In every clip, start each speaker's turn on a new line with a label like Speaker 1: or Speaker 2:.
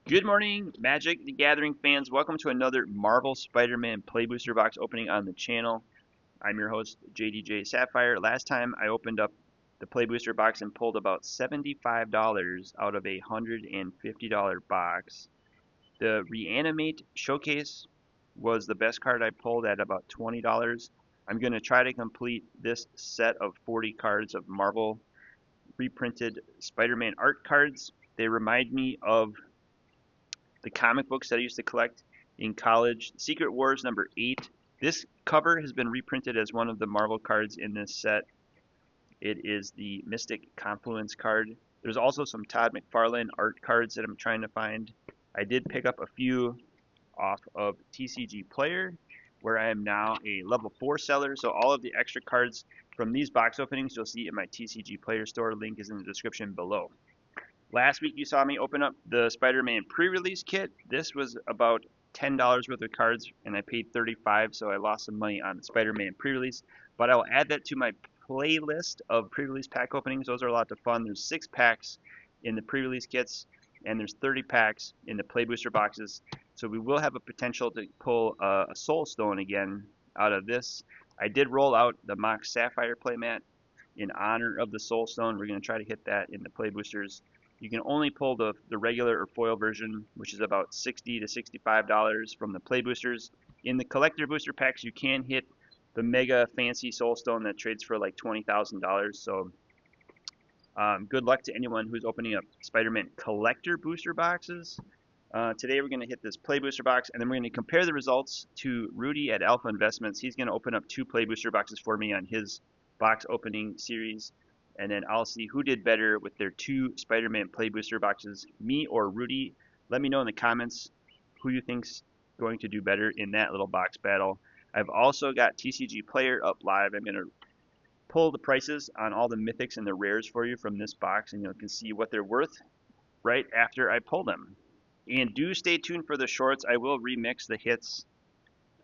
Speaker 1: Good morning, Magic the Gathering fans. Welcome to another Marvel Spider-Man Play Booster box opening on the channel. I'm your host, jdj-sapphire. Last time I opened up the Play Booster box and pulled about $75 out of a $150 box. The Reanimate Showcase was the best card I pulled at about $20. I'm going to try to complete this set of 40 cards of Marvel reprinted Spider-Man art cards. They remind me of the comic books that I used to collect in college. Secret Wars number 8. This cover has been reprinted as one of the Marvel cards in this set. It is the Mystic Confluence card. There's also some Todd McFarlane art cards that I'm trying to find. I did pick up a few off of TCG Player, where I am now a level 4 seller. So all of the extra cards from these box openings you'll see in my TCG Player store. Link is in the description below. Last week you saw me open up the Spider-Man pre-release kit. This was about $10 worth of cards, and I paid $35, so I lost some money on the Spider-Man pre-release. But I'll add that to my playlist of pre-release pack openings. Those are a lot of fun. There's 6 packs in the pre-release kits, and there's 30 packs in the Play Booster boxes. So we will have a potential to pull a Soul Stone again out of this. I did roll out the Mock Sapphire playmat in honor of the Soul Stone. We're going to try to hit that in the Play Boosters. You can only pull the regular or foil version, which is about $60 to $65 from the Play Boosters. In the collector booster packs, you can hit the mega fancy Soul Stone that trades for like $20,000. So good luck to anyone who's opening up Spider-Man collector booster boxes. Today we're going to hit this Play Booster box, and then we're going to compare the results to Rudy at Alpha Investments. He's going to open up 2 Play Booster boxes for me on his box opening series. And then I'll see who did better with their 2 Spider-Man Play Booster boxes, me or Rudy. Let me know in the comments who you think's going to do better in that little box battle. I've also got TCG Player up live. I'm going to pull the prices on all the mythics and the rares for you from this box, and you can see what they're worth right after I pull them. And do stay tuned for the shorts. I will remix the hits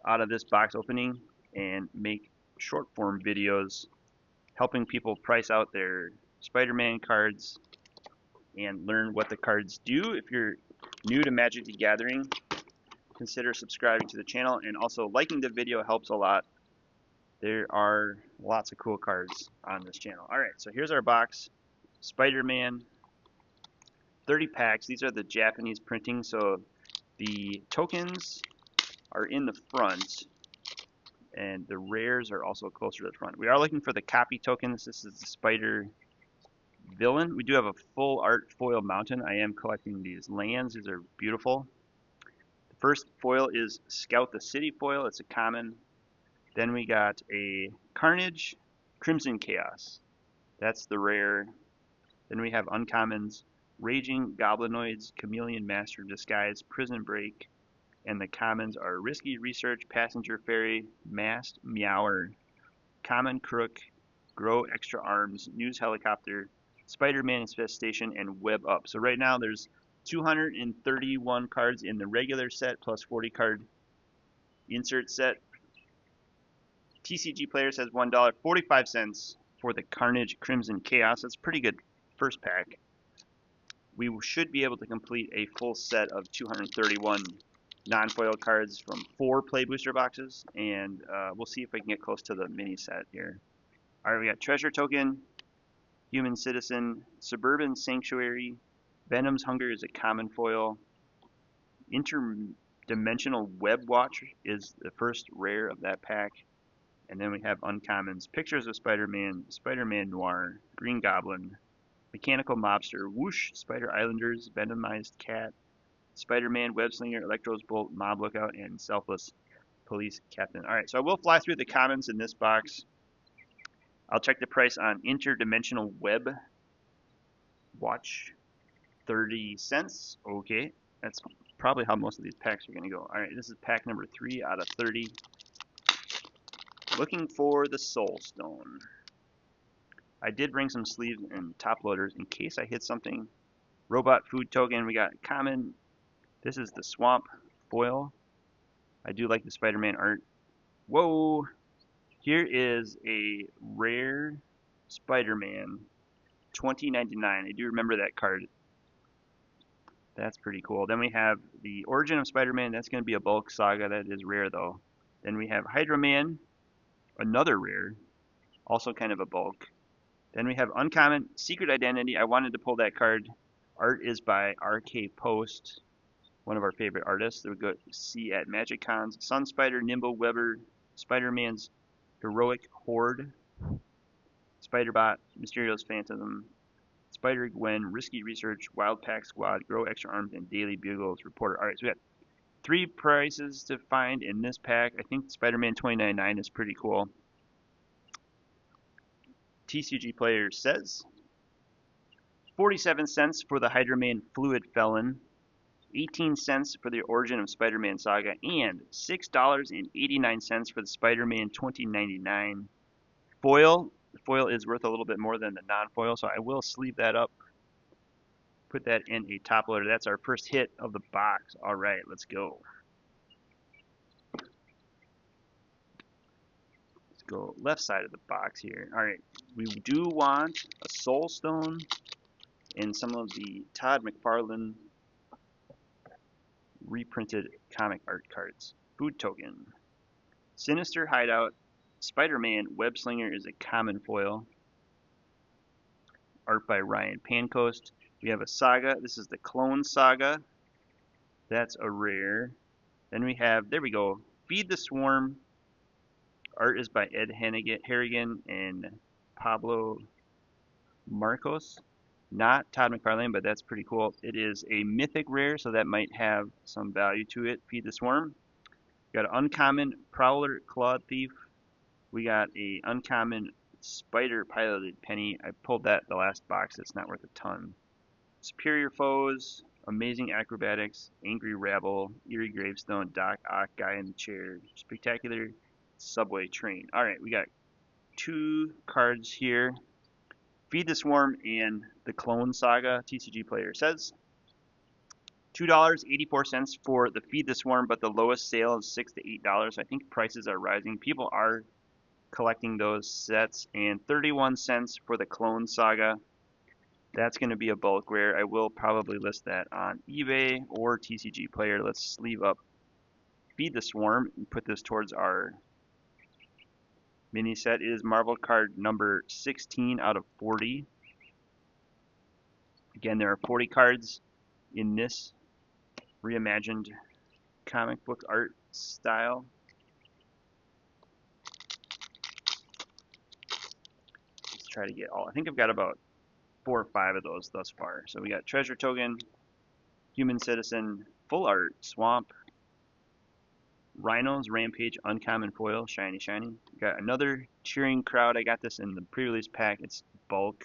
Speaker 1: out of this box opening and make short form videos helping people price out their Spider-Man cards and learn what the cards do. If you're new to Magic the Gathering, consider subscribing to the channel, and also liking the video helps a lot. There are lots of cool cards on this channel. Alright, so here's our box. Spider-Man, 30 packs. These are the Japanese printing, so the tokens are in the front, and the rares are also closer to the front. We are looking for the copy tokens. This is the Spider Villain. We do have a full art foil mountain. I am collecting these lands. These are beautiful. The first foil is Scout the City foil. It's a common. Then we got a Carnage, Crimson Chaos. That's the rare. Then we have uncommons, Raging Goblinoids, Chameleon Master of Disguise, Prison Break, and the commons are Risky Research, Passenger Ferry, Masked Meower, Common Crook, Grow Extra Arms, News Helicopter, Spider-Man Infestation, and Web Up. So right now there's 231 cards in the regular set plus 40 card insert set. TCG Players has $1.45 for the Carnage Crimson Chaos. That's pretty good first pack. We should be able to complete a full set of 231 non-foil cards from 4 Play Booster boxes, and we'll see if we can get close to the mini set here. Alright, we got Treasure Token, Human Citizen, Suburban Sanctuary, Venom's Hunger is a common foil, Interdimensional Web Watch is the first rare of that pack, and then we have uncommons, Pictures of Spider-Man, Spider-Man Noir, Green Goblin, Mechanical Mobster, Whoosh, Spider Islanders, Venomized Cat, Spider-Man, Webslinger, Electro's Bolt, Mob Lookout, and Selfless Police Captain. Alright, so I will fly through the commons in this box. I'll check the price on Interdimensional Web Watch, 30 cents. Okay, that's probably how most of these packs are going to go. Alright, this is pack number 3 out of 30. Looking for the Soul Stone. I did bring some sleeves and top loaders in case I hit something. Robot Food Token, we got common. This is the Swamp foil. I do like the Spider-Man art. Whoa! Here is a rare Spider-Man 2099. I do remember that card. That's pretty cool. Then we have the Origin of Spider-Man. That's going to be a bulk saga. That is rare, though. Then we have Hydra Man, another rare, also kind of a bulk. Then we have Uncommon, Secret Identity. I wanted to pull that card. Art is by RK Post, one of our favorite artists that we go see at Magic Cons. Sun Spider, Nimble Weber, Spider-Man's Heroic Horde, Spider-Bot, Mysterio's Phantasm, Spider-Gwen, Risky Research, Wild Pack Squad, Grow Extra Arms, and Daily Bugles Reporter. Alright, so we got 3 prices to find in this pack. I think Spider-Man 2099 is pretty cool. TCG Player says 47 cents for the Hydra Man Fluid Felon, 18 cents for the Origin of Spider-Man Saga, and $6.89 for the Spider-Man 2099 foil. The foil is worth a little bit more than the non-foil, so I will sleeve that up. Put that in a top loader. That's our first hit of the box. All right, let's go. Let's go left side of the box here. All right, we do want a Soul Stone and some of the Todd McFarlane reprinted comic art cards. Food Token. Sinister Hideout. Spider-Man Web Slinger is a common foil. Art by Ryan Pancoast. We have a Saga. This is the Clone Saga. That's a rare. Then we have, there we go, Feed the Swarm. Art is by Ed Harrigan and Pablo Marcos. Not Todd McFarlane, but that's pretty cool. It is a mythic rare, so that might have some value to it. Feed the Swarm. We got an uncommon Prowler Claw Thief. We got a uncommon Spider Piloted Penny. I pulled that the last box. It's not worth a ton. Superior Foes, Amazing Acrobatics, Angry Rabble, Eerie Gravestone, Doc Ock, Guy in the Chair, Spectacular Subway Train. Alright, we got 2 cards here. Feed the Swarm and the Clone Saga, TCG Player says. $2.84 for the Feed the Swarm, but the lowest sale is $6 to $8. I think prices are rising. People are collecting those sets, and 31 cents for the Clone Saga. That's going to be a bulk rare. I will probably list that on eBay or TCG Player. Let's sleeve up Feed the Swarm and put this towards our mini set. It is Marvel card number 16 out of 40. Again, there are 40 cards in this reimagined comic book art style. Let's try to get all. I think I've got about 4 or 5 of those thus far. So we got Treasure Token, Human Citizen, Full Art, Swamp, Rhinos, Rampage, Uncommon Foil, Shiny. We got another Cheering Crowd. I got this in the pre-release pack. It's bulk.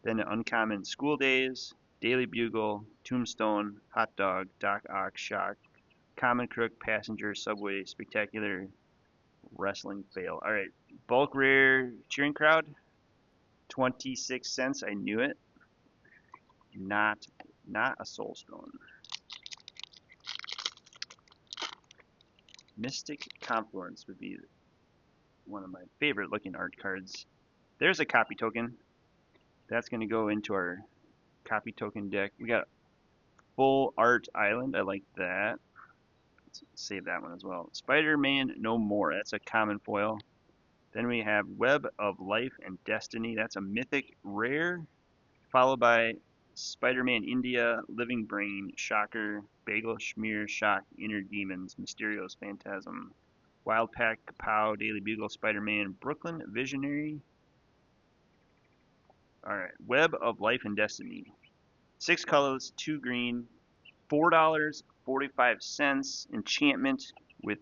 Speaker 1: Then an Uncommon School Days, Daily Bugle, Tombstone, Hot Dog, Doc Ock, Shock, Common Crook, Passenger, Subway, Spectacular, Wrestling Fail. Alright, bulk rare Cheering Crowd, 26 cents. I knew it. Not a Soul Stone. Mystic Confluence would be one of my favorite looking art cards. There's a copy token. That's going to go into our copy token deck. We got Full Art Island. I like that. Let's save that one as well. Spider-Man No More. That's a common foil. Then we have Web of Life and Destiny. That's a mythic rare. Followed by Spider-Man India, Living Brain, Shocker, Bagel Schmear, Shock, Inner Demons, Mysterio's Phantasm, Wild Pack, Kapow, Daily Bugle, Spider-Man, Brooklyn Visionary. Alright, Web of Life and Destiny. 6 colors, 2 green, $4.45. Enchantment with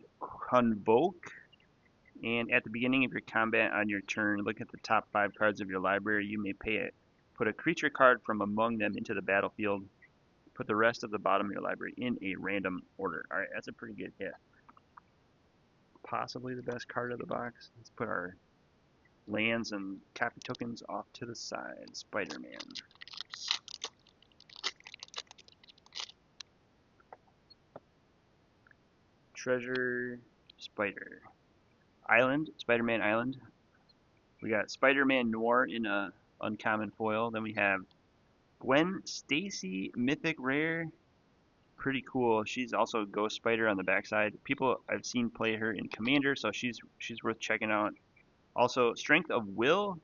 Speaker 1: Convoke. And at the beginning of your combat on your turn, look at the top 5 cards of your library. You may pay it. Put a creature card from among them into the battlefield. Put the rest of the bottom of your library in a random order. Alright, that's a pretty good hit. Possibly the best card of the box. Let's put our lands and copy tokens off to the side. Spider-Man. Treasure Spider. Island, Spider-Man Island. We got Spider-Man Noir in a uncommon foil. Then we have Gwen Stacy, mythic rare. Pretty cool. She's also a Ghost Spider on the backside. People I've seen play her in Commander, so she's worth checking out. Also, Strength of Will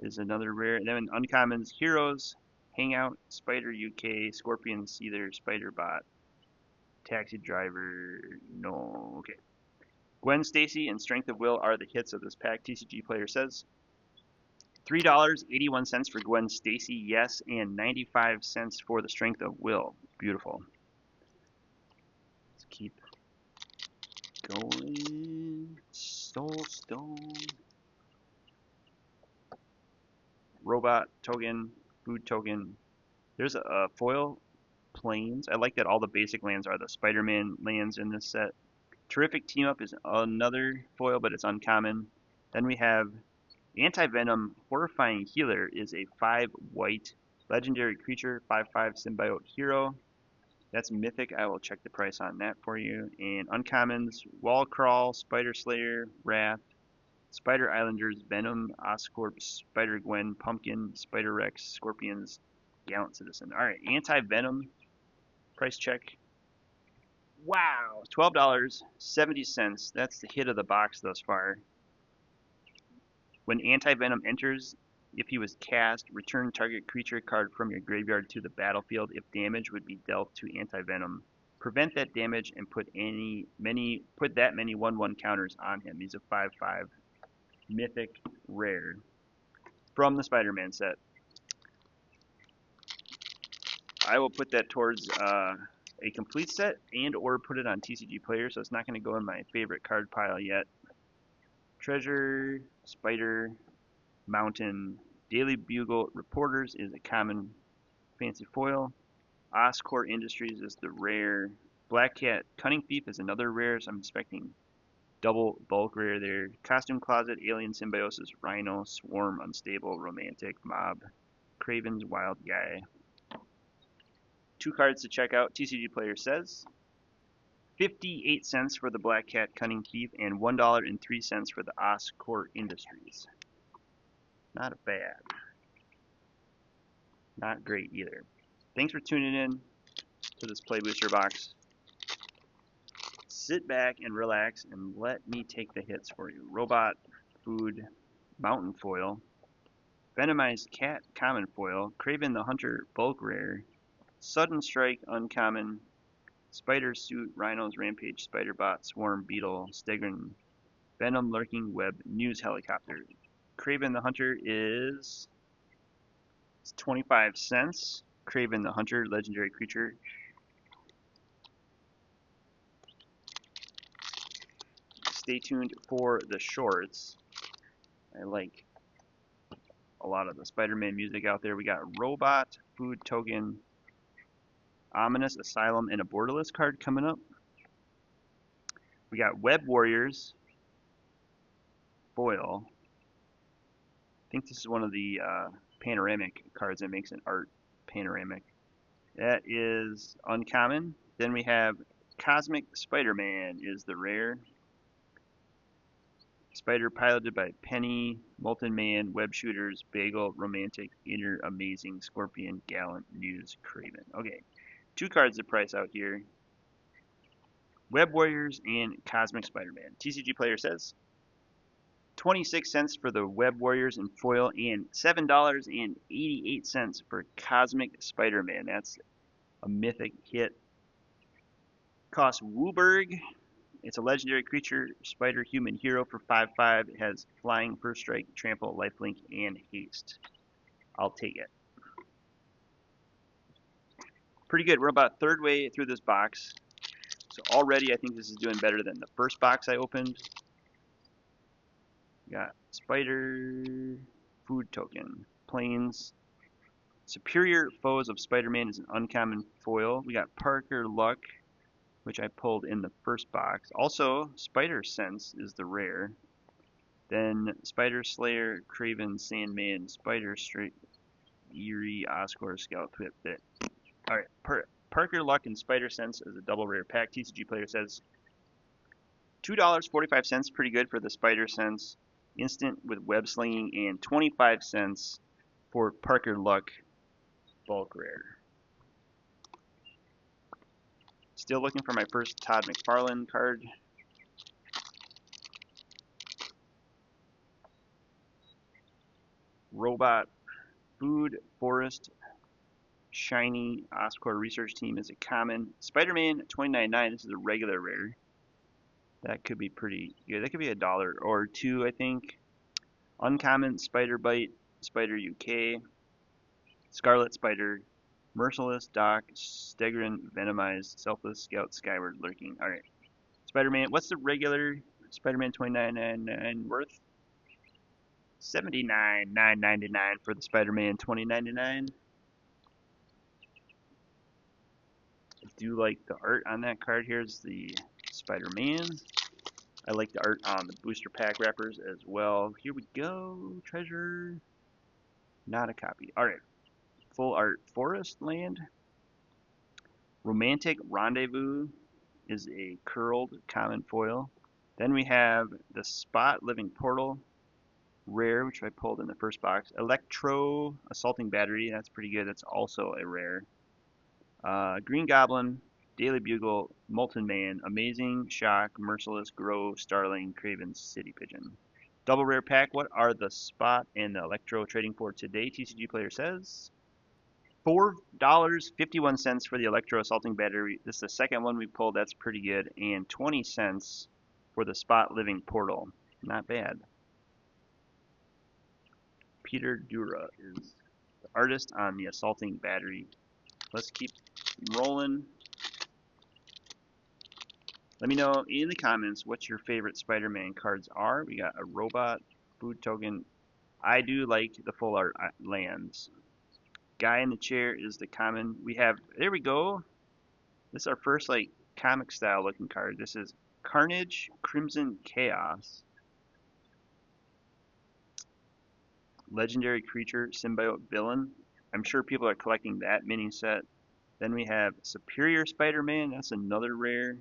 Speaker 1: is another rare. And then uncommons, Heroes, Hangout, Spider UK, Scorpion Seether, Spider Bot, Taxi Driver. No, okay. Gwen Stacy and Strength of Will are the hits of this pack. TCG player says $3.81 for Gwen Stacy, yes, and 95 cents for the Strength of Will. Beautiful. Let's keep going. Soulstone. Robot token, food token. There's a foil planes. I like that all the basic lands are the Spider-Man lands in this set. Terrific Team Up is another foil, but it's uncommon. Then we have Anti-Venom Horrifying Healer is a 5 white legendary creature, 5/5 symbiote hero. That's mythic. I will check the price on that for you. And uncommons, Wall Crawl, Spider Slayer, Wrath, Spider Islanders, Venom, Oscorp, Spider Gwen, Pumpkin, Spider Rex, Scorpions, Gallant Citizen. Alright, Anti-Venom, price check. Wow, $12.70. That's the hit of the box thus far. When Anti-Venom enters, if he was cast, return target creature card from your graveyard to the battlefield if damage would be dealt to Anti-Venom. Prevent that damage and put that many 1/1 counters on him. He's a 5/5 mythic rare from the Spider-Man set. I will put that towards a complete set and or put it on TCG Player, so it's not going to go in my favorite card pile yet. Treasure, Spider, Mountain, Daily Bugle Reporters is a common fancy foil. Oscorp Industries is the rare. Black Cat Cunning Thief is another rare, so I'm expecting double bulk rare there. Costume Closet, Alien Symbiosis, Rhino, Swarm, Unstable, Romantic, Mob, Craven's Wild Guy. 2 cards to check out. TCG Player says 58 cents for the Black Cat Cunning Thief and $1.03 for the Oscorp Industries. Not bad. Not great either. Thanks for tuning in to this Play Booster box. Sit back and relax and let me take the hits for you. Robot, Food, Mountain Foil, Venomized Cat Common Foil, Craven the Hunter Bulk Rare, Sudden Strike Uncommon, Spider Suit, Rhinos Rampage, Spider Bot, Swarm, Beetle, Stegron, Venom Lurking Web, News Helicopter. Craven the Hunter is 25 cents. Craven the Hunter, legendary creature. Stay tuned for the shorts. I like a lot of the Spider-Man music out there. We got Robot, Food Token, Ominous Asylum, and a Borderless card coming up. We got Web Warriors, foil. I think this is one of the panoramic cards that makes an art panoramic. That is uncommon. Then we have Cosmic Spider-Man is the rare. Spider piloted by Penny, Molten Man, Web Shooters, Bagel, Romantic, Inner, Amazing, Scorpion, Gallant, News, Craven. Okay, 2 cards to price out here. Web Warriors and Cosmic Spider-Man. TCG Player says 26 cents for the Web Warriors in foil and $7.88 for Cosmic Spider-Man. That's a mythic hit. Costs Wooburg. It's a legendary creature, Spider Human Hero for 5/5. It has Flying, First Strike, Trample, Lifelink, and Haste. I'll take it. Pretty good. We're about 1/3 way through this box. So already I think this is doing better than the first box I opened. Got Spider, Food Token, Plains. Superior Foes of Spider-Man is an uncommon foil. We got Parker Luck, which I pulled in the first box. Also, Spider Sense is the rare. Then Spider Slayer, Craven, Sandman, Spider Straight, Eerie, Oscorp, Scout, Whip. Alright, Parker Luck and Spider Sense is a double rare pack. TCG Player says $2.45, pretty good for the Spider Sense instant with web slinging, and 25 cents for Parker Luck bulk rare. Still looking for my first Todd McFarlane card. Robot Food Forest Shiny Oscorp Research Team is a common. Spider-Man 29.9. This is a regular rare. That could be pretty good. That could be $1 or $2, I think. Uncommon Spider Bite, Spider UK, Scarlet Spider, Merciless Doc, Stegron, Venomized, Selfless Scout, Skyward Lurking. All right, Spider-Man. What's the regular Spider-Man 29.99 worth? $79,999 for the Spider-Man 2099. I do like the art on that card. Here's the Spider-Man. I like the art on the booster pack wrappers as well. Here we go. Treasure. Not a copy. All right. Full art Forest Land. Romantic Rendezvous is a curled common foil. Then we have the Spot Living Portal rare, which I pulled in the first box. Electro Assaulting Battery. That's pretty good. That's also a rare. Green Goblin, Daily Bugle, Molten Man, Amazing, Shock, Merciless, Grow, Starling, Craven, City Pigeon. Double rare pack. What are the Spot and the Electro trading for today? TCG Player says $4.51 for the Electro Assaulting Battery. This is the second one we pulled. That's pretty good. And 20 cents for the Spot Living Portal. Not bad. Peter Dura is the artist on the Assaulting Battery. Let's keep rolling. Let me know in the comments what your favorite Spider-Man cards are. We got a Robot, Food Token. I do like the full art lands. Guy in the Chair is the common. We have, there we go. This is our first like comic style looking card. This is Carnage, Crimson Chaos. Legendary Creature, Symbiote Villain. I'm sure people are collecting that mini set. Then we have Superior Spider-Man. That's another rare.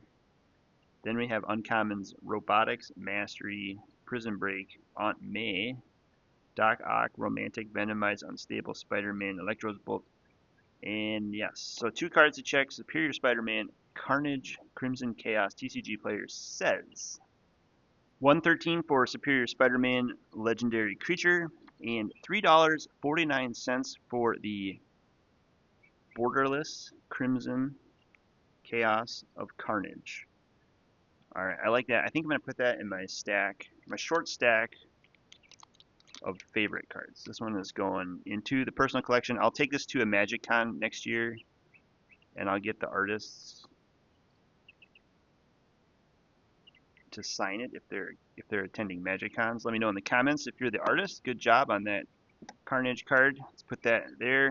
Speaker 1: Then we have Uncommons, Robotics, Mastery, Prison Break, Aunt May, Doc Ock, Romantic, Venomized, Unstable Spider-Man, Electro's Bolt. And yes, so 2 cards to check. Superior Spider-Man, Carnage, Crimson Chaos. TCG Player says $113 for Superior Spider-Man Legendary Creature, and $3.49 for the Borderless Crimson Chaos of Carnage. All right, I like that. I think I'm going to put that in my stack, my short stack of favorite cards. This one is going into the personal collection. I'll take this to a Magic Con next year, and I'll get the artists to sign it if they're attending Magic Cons. Let me know in the comments if you're the artist. Good job on that Carnage card. Let's put that there.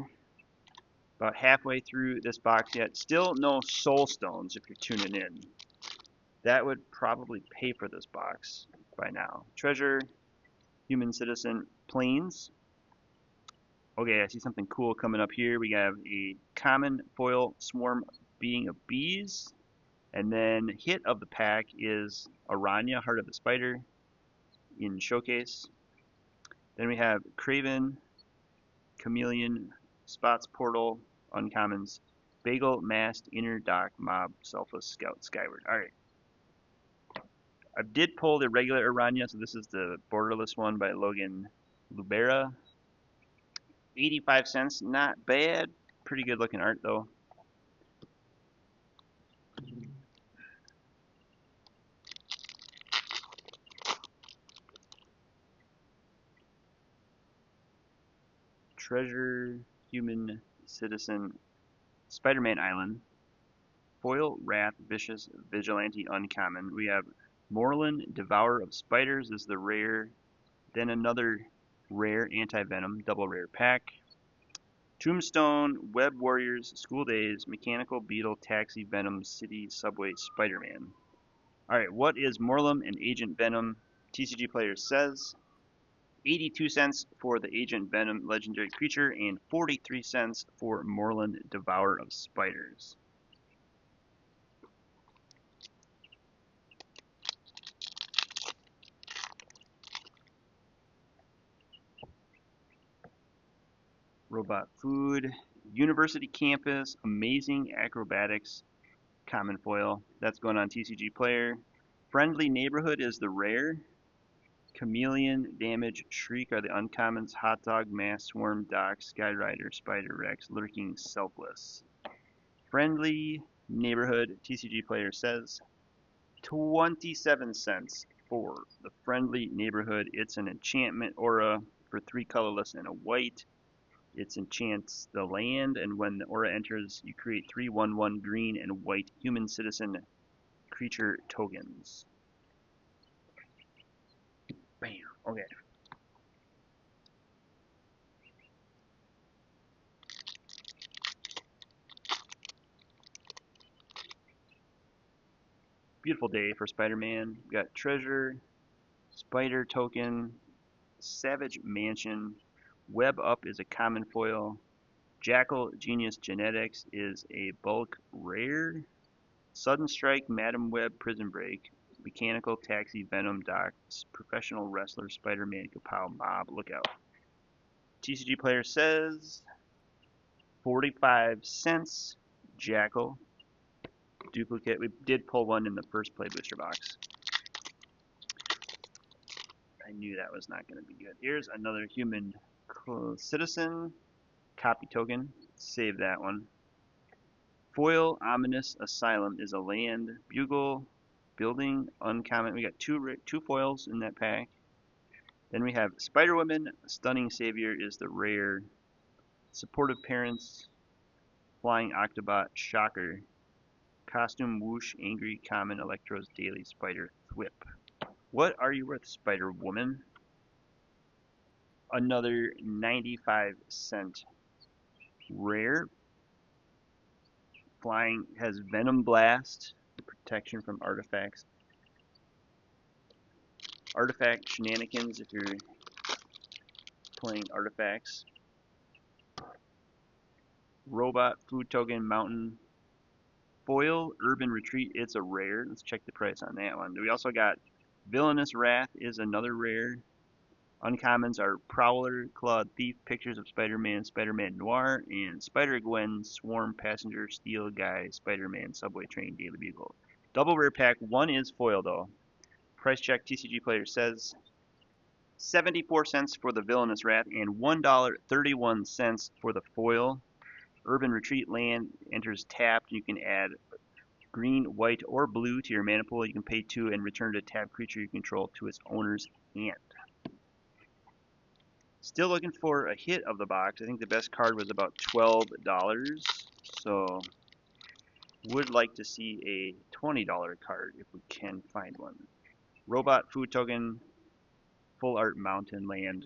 Speaker 1: About halfway through this box yet. Still no Soul Stones if you're tuning in. That would probably pay for this box by now. Treasure, Human Citizen, Plains. Okay, I see something cool coming up here. We have a common foil Swarm Being of Bees. And then hit of the pack is Aranya, Heart of the Spider in Showcase. Then we have Craven, Chameleon, Spots Portal, Uncommons, Bagel, Mast, Inner Dock, Mob, Selfless, Scout, Skyward. Alright. I did pull the regular Aranya, so this is the borderless one by Logan Lubera. 85 cents, not bad. Pretty good looking art though. Treasure, Human Citizen, Spider-Man Island, Foil, Wrath, Vicious, Vigilante, Uncommon. We have Morlun, Devourer of Spiders is the rare. Then another rare Anti-Venom, double rare pack. Tombstone, Web Warriors, School Days, Mechanical Beetle, Taxi, Venom, City, Subway, Spider-Man. Alright, what is Morlun and Agent Venom? TCG Player says 82 cents for the Agent Venom Legendary Creature and 43 cents for Morlun, Devourer of Spiders. Robot food. University campus. Amazing acrobatics. Common foil. That's going on TCG Player. Friendly neighborhood is the rare. Chameleon, Damage, Shriek are the uncommons. Hot Dog, Mass, Swarm, Doc, Skyrider, Spider Rex, Lurking, Selfless. Friendly neighborhood, TCG Player says 27 cents for the friendly neighborhood. It's an enchantment aura for 3 colorless and a white. It enchants the land, and when the aura enters, you create 3/1/1 green and white human citizen creature tokens. Bam. Okay. Beautiful day for Spider-Man. We got Treasure, Spider Token, Savage Mansion, Web Up is a common foil, Jackal Genius Genetics is a bulk rare, Sudden Strike, Madam Web, Prison Break, Mechanical Taxi, Venom Doc, Professional Wrestler, Spider-Man, Kapow, Mob, Lookout. TCG Player says 45 cents, Jackal. Duplicate. We did pull one in the first play booster box. I knew that was not going to be good. Here's another human citizen. Copy token. Save that one. Foil Ominous Asylum is a land. Bugle Building uncommon. We got two foils in that pack. Then we have Spider-Woman. Stunning Savior is the rare. Supportive Parents. Flying Octobot. Shocker. Costume Whoosh, Angry, Common, Electro's Daily, Spider, Thwip. What are you worth, Spider-Woman? Another 95-cent rare. Flying has Venom Blast, protection from artifacts. Artifact Shenanigans if you're playing artifacts. Robot, Food Token, Mountain. Foil, Urban Retreat, it's a rare. Let's check the price on that one. We also got Villainous Wrath is another rare. Uncommons are Prowler, Clawed Thief, Pictures of Spider-Man, Spider-Man Noir, and Spider-Gwen, Swarm, Passenger, Steel Guy, Spider-Man, Subway Train, Daily Bugle. Double rare pack, one is foil though. Price check, TCG Player says 74 cents for the Villainous Wrath and $1.31 for the foil. Urban Retreat land enters tapped. You can add green, white, or blue to your mana pool. You can pay 2 and return a tapped creature you control to its owner's hand. Still looking for a hit of the box. I think the best card was about $12, so would like to see a $20 card if we can find one. Robot Food Token, Full Art Mountain Land.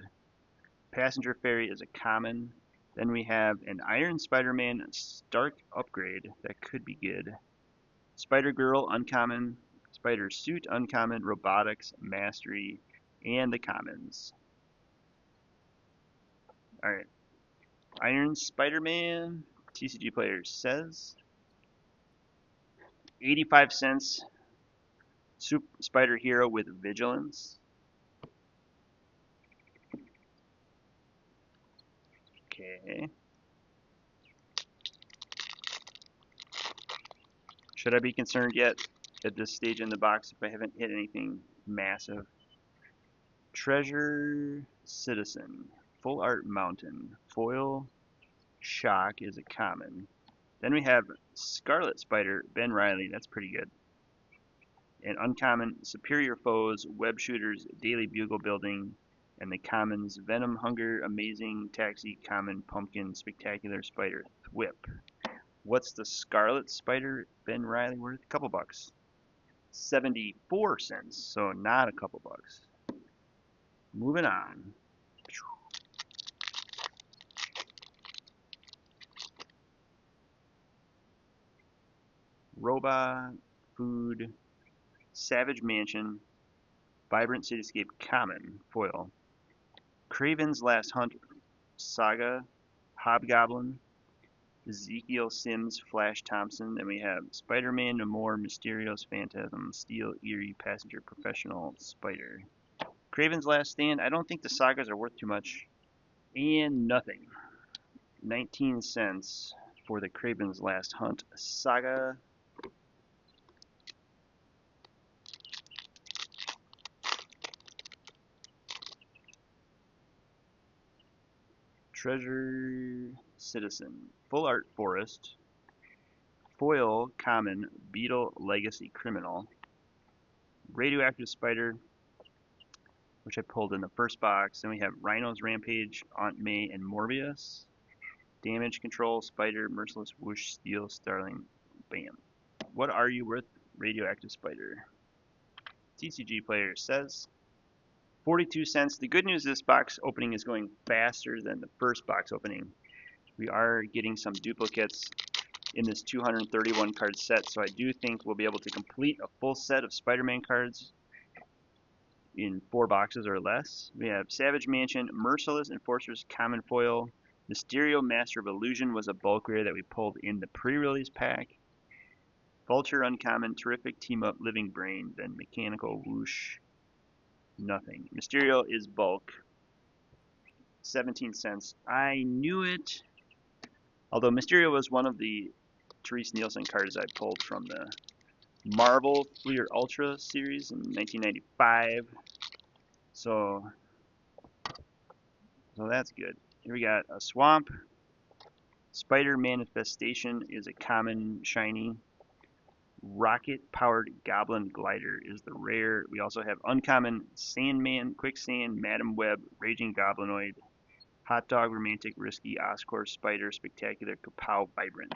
Speaker 1: Passenger Ferry is a common. Then we have an Iron Spider-Man Stark upgrade. That could be good. Spider-Girl, uncommon. Spider Suit, uncommon. Robotics, Mastery, and the commons. Alright. Iron Spider-Man, TCG Player says 85 cents. Super Spider Hero with Vigilance. Okay. Should I be concerned yet at this stage in the box if I haven't hit anything massive? Treasure Citizen, Full Art Mountain, Foil Shock is a common. Then we have Scarlet Spider, Ben Riley, that's pretty good. And uncommon, Superior Foes, Web Shooters, Daily Bugle Building, and the commons, Venom, Hunger, Amazing, Taxi, Common, Pumpkin, Spectacular Spider, Thwip. What's the Scarlet Spider, Ben Riley, worth? A couple bucks. 74 cents, so not a couple bucks. Moving on. Robot, Food, Savage Mansion, Vibrant Cityscape Common, foil. Craven's Last Hunt Saga, Hobgoblin, Ezekiel Sims, Flash Thompson. Then we have Spider-Man, Namor, Mysterios, Phantasm, Steel, Eerie, Passenger, Professional, Spider. Craven's Last Stand, I don't think the sagas are worth too much. And nothing. 19 cents for the Kraven's Last Hunt Saga. Treasure Citizen, Full Art Forest, Foil Common Beetle Legacy Criminal, Radioactive Spider, which I pulled in the first box. Then we have Rhino's Rampage, Aunt May, and Morbius. Damage Control, Spider, Merciless Whoosh, Steel, Starling, Bam. What are you worth, Radioactive Spider? TCG Player says 42 cents. The good news, this box opening is going faster than the first box opening. We are getting some duplicates in this 231 card set, so I do think we'll be able to complete a full set of Spider-Man cards in 4 boxes or less. We have Savage Mansion, Merciless Enforcers Common Foil, Mysterio Master of Illusion was a bulk rare that we pulled in the pre-release pack. Vulture Uncommon, Terrific Team Up, Living Brain, then Mechanical Whoosh, nothing. Mysterio is bulk, 17 cents. I knew it, although Mysterio was one of the Therese Nielsen cards I pulled from the Marvel Fleer Ultra series in 1995. So that's good. Here we got a Swamp. Spider Manifestation is a common shiny. Rocket Powered Goblin Glider is the rare. We also have uncommon Sandman, Quicksand, Madam Web, Raging Goblinoid, Hot Dog, Romantic, Risky, Oscorp, Spider, Spectacular, Kapow, Vibrant.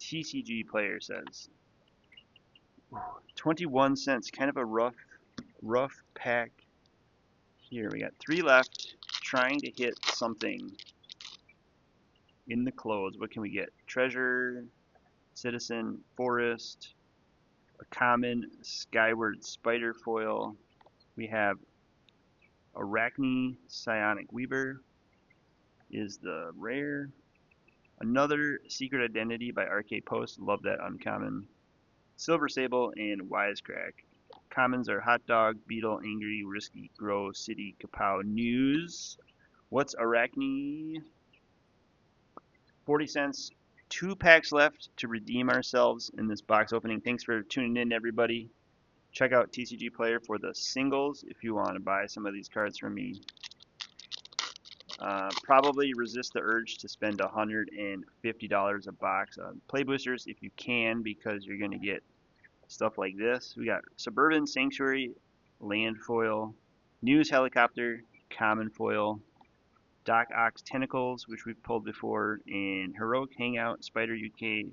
Speaker 1: TCG Player says 21 cents. Kind of a rough pack here. We got 3 left, trying to hit something in the close. What can we get? Treasure Citizen, Forest, a common Skyward Spider foil. We have Arachne Psionic Weaver is the rare. Another Secret Identity by RK Post. Love that uncommon. Silver Sable and Wisecrack. Commons are Hot Dog, Beetle, Angry, Risky, Grow, City, Kapow, News. What's Arachne? 40 cents. 2 packs left to redeem ourselves in this box opening. Thanks for tuning in, everybody. Check out TCG Player for the singles if you want to buy some of these cards from me. Probably resist the urge to spend $150 a box on Play Boosters if you can, because you're going to get stuff like this. We got Suburban Sanctuary, Land Foil, News Helicopter, Common Foil, Doc Ock's Tentacles, which we've pulled before, and Heroic Hangout, Spider UK,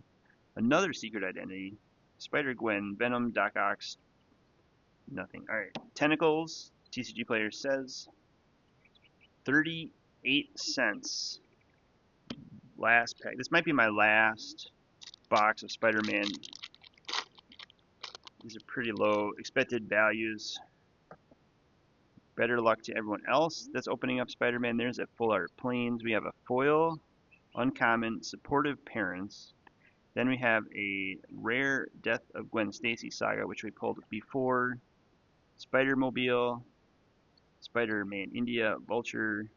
Speaker 1: another Secret Identity, Spider Gwen, Venom, Doc Ock's, nothing. Alright, Tentacles, TCG Player says 38 cents. Last pack. This might be my last box of Spider-Man. These are pretty low expected values. Better luck to everyone else that's opening up Spider-Man. There's a Full Art Plains. We have a foil, uncommon, Supportive Parents. Then we have a rare Death of Gwen Stacy saga, which we pulled before. Spider-Mobile, Spider-Man India, Vulture,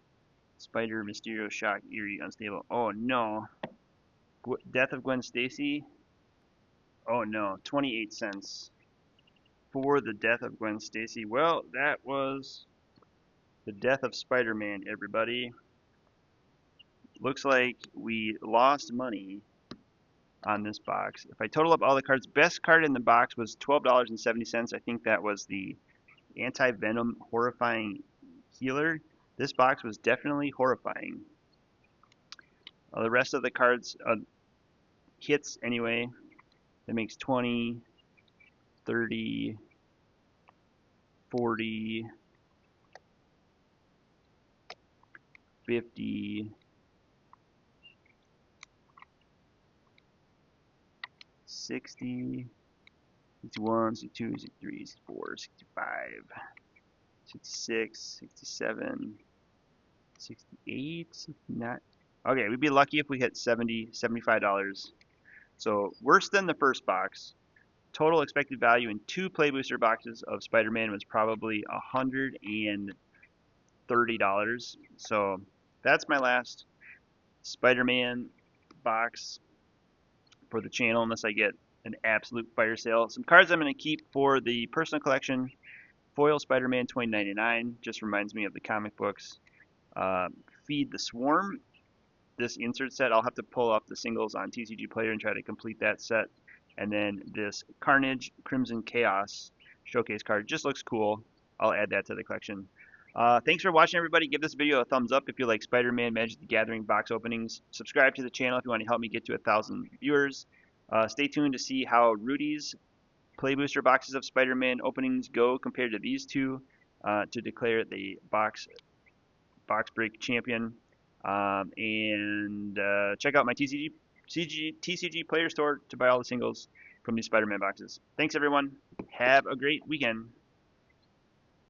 Speaker 1: Spider, Mysterio, Shock, Eerie, Unstable. Oh no. Death of Gwen Stacy. Oh no, 28 cents for the Death of Gwen Stacy. Well, that was the death of Spider-Man, everybody. Looks like we lost money on this box. If I total up all the cards, best card in the box was $12.70. I think that was the Anti-Venom Horrifying Healer. This box was definitely horrifying. The rest of the cards, hits anyway. That makes 20, 30, 40, 50, 60, 61, 62, 63, 64, 65, 66, 67, 68, 69. Okay, we'd be lucky if we hit $70, $75. So worse than the first box. Total expected value in 2 Play Booster boxes of Spider-Man was probably $130. So that's my last Spider-Man box for the channel unless I get an absolute fire sale. Some cards I'm going to keep for the personal collection. Foil Spider-Man 2099, just reminds me of the comic books. Feed the Swarm, this insert set, I'll have to pull up the singles on TCG Player and try to complete that set. And then this Carnage Crimson Chaos showcase card just looks cool. I'll add that to the collection. Thanks for watching, everybody. Give this video a thumbs up if you like Spider-Man Magic the Gathering box openings. Subscribe to the channel if you want to help me get to 1,000 viewers. Stay tuned to see how Rudy's Play Booster boxes of Spider-Man openings go compared to these two to declare the box break champion. And check out my TCG Player store to buy all the singles from these Spider-Man boxes. Thanks, everyone. Have a great weekend.